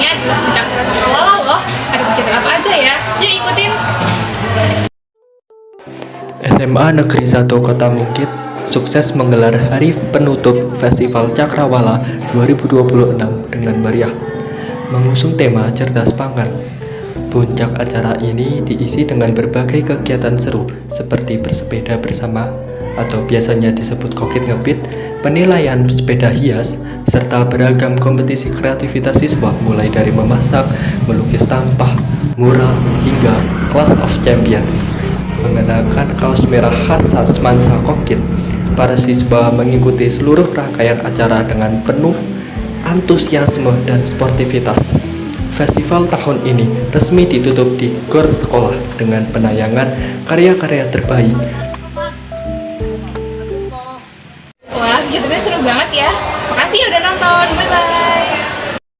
Ini adalah puncak acara cakrawala loh. Ada kegiatan apa aja ya? Yuk ikutin. SMA Negeri 1 Kota Bukit sukses menggelar hari penutup Festival Cakrawala 2026 dengan meriah, mengusung tema cerdas pangan. Puncak acara ini diisi dengan berbagai kegiatan seru seperti bersepeda bersama atau biasanya disebut kokit ngepit, penilaian sepeda hias, serta beragam kompetisi kreativitas siswa mulai dari memasak, melukis tampah, mural, hingga Clash of Champions. Mengenakan kaos merah khas Mansa Kokit, para siswa mengikuti seluruh rangkaian acara dengan penuh antusiasme dan sportivitas. Festival tahun ini resmi ditutup di GOR sekolah dengan penayangan karya-karya terbaik